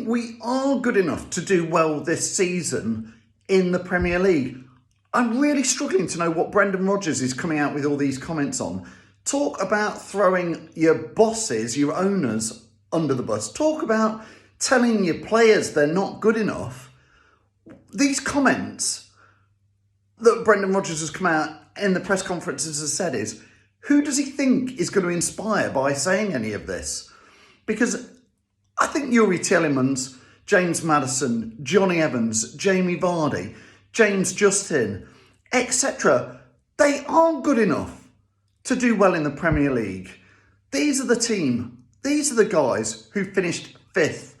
think we are good enough to do well this season in the Premier League. I'm really struggling to know what Brendan Rodgers is coming out with all these comments on. Talk about throwing your bosses, your owners, under the bus. Talk about telling your players they're not good enough. These comments that Brendan Rodgers has come out in the press conferences has said is, who does he think is going to inspire by saying any of this? Because I think Yuri Tielemans, James Maddison, Johnny Evans, Jamie Vardy, James Justin, etc., they aren't good enough to do well in the Premier League. These are the team. These are the guys who finished fifth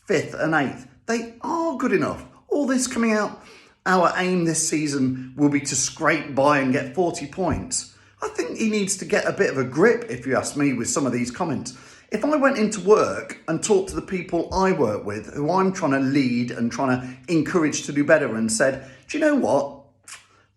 and eighth. They are good enough. All this coming out, our aim this season will be to scrape by and get 40 points. I think he needs to get a bit of a grip, if you ask me, with some of these comments. If I went into work and talked to the people I work with, who I'm trying to lead and trying to encourage to do better, and said, do you know what?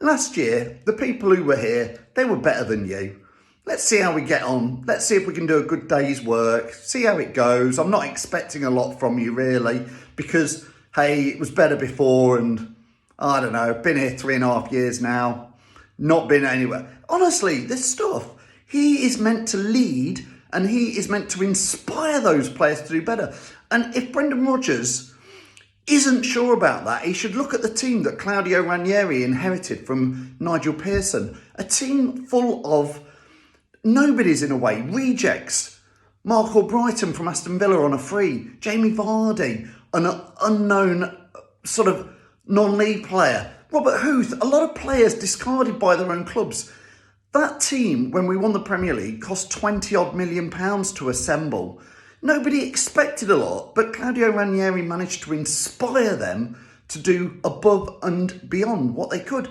Last year, the people who were here, they were better than you. Let's see how we get on. Let's see if we can do a good day's work. See how it goes. I'm not expecting a lot from you, really, because, hey, it was better before and, I don't know, been here 3.5 years now, not been anywhere. Honestly, this stuff, he is meant to lead and he is meant to inspire those players to do better. And if Brendan Rodgers isn't sure about that, he should look at the team that Claudio Ranieri inherited from Nigel Pearson. A team full of nobodies in a way, rejects. Mark Albrighton from Aston Villa on a free. Jamie Vardy, an unknown sort of non-league player. Robert Huth, a lot of players discarded by their own clubs. That team, when we won the Premier League, cost 20-odd million pounds to assemble. Nobody expected a lot, but Claudio Ranieri managed to inspire them to do above and beyond what they could.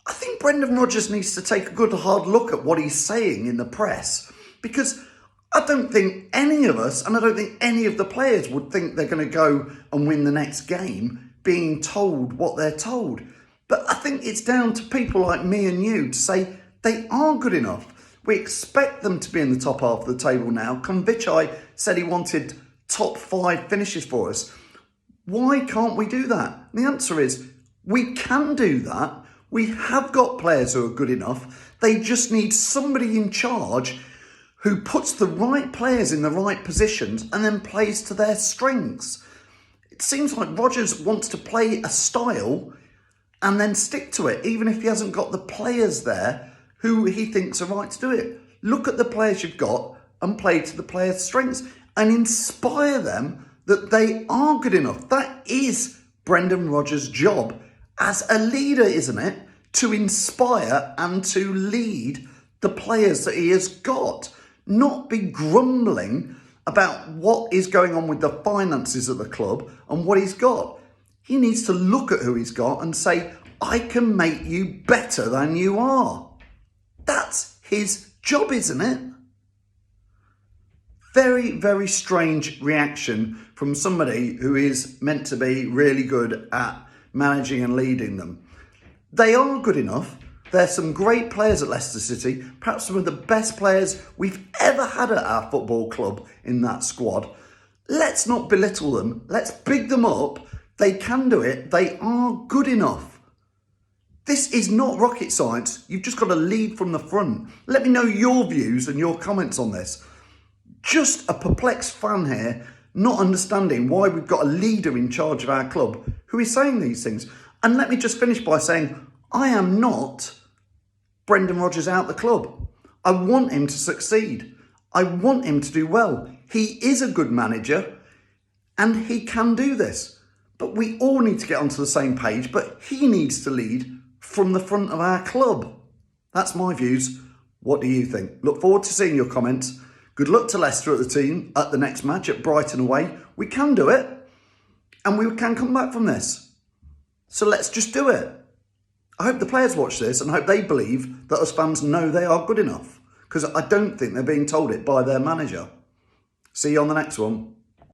I think Brendan Rodgers needs to take a good hard look at what he's saying in the press, because I don't think any of us, and I don't think any of the players would think they're going to go and win the next game being told what they're told. But I think it's down to people like me and you to say they are good enough. We expect them to be in the top half of the table now. Konvichai said he wanted top 5 finishes for us. Why can't we do that? The answer is we can do that. We have got players who are good enough. They just need somebody in charge who puts the right players in the right positions and then plays to their strengths. It seems like Rodgers wants to play a style and then stick to it, even if he hasn't got the players there who he thinks are right to do it. Look at the players you've got and play to the players' strengths and inspire them that they are good enough. That is Brendan Rodgers' job as a leader, isn't it? To inspire and to lead the players that he has got. Not be grumbling about what is going on with the finances of the club and what he's got. He needs to look at who he's got and say, I can make you better than you are. That's his job, isn't it? Very, very strange reaction from somebody who is meant to be really good at managing and leading them. They are good enough. There's some great players at Leicester City, perhaps some of the best players we've ever had at our football club in that squad. Let's not belittle them. Let's big them up. They can do it. They are good enough. This is not rocket science. You've just got to lead from the front. Let me know your views and your comments on this. Just a perplexed fan here, not understanding why we've got a leader in charge of our club who is saying these things. And let me just finish by saying, I am not Brendan Rodgers out the club. I want him to succeed. I want him to do well. He is a good manager and he can do this. But we all need to get onto the same page, but he needs to lead from the front of our club. That's my views. What do you think? Look forward to seeing your comments. Good luck to Leicester at the team at the next match at Brighton away. We can do it and we can come back from this. So let's just do it. I hope the players watch this and I hope they believe that us fans know they are good enough, because I don't think they're being told it by their manager. See you on the next one.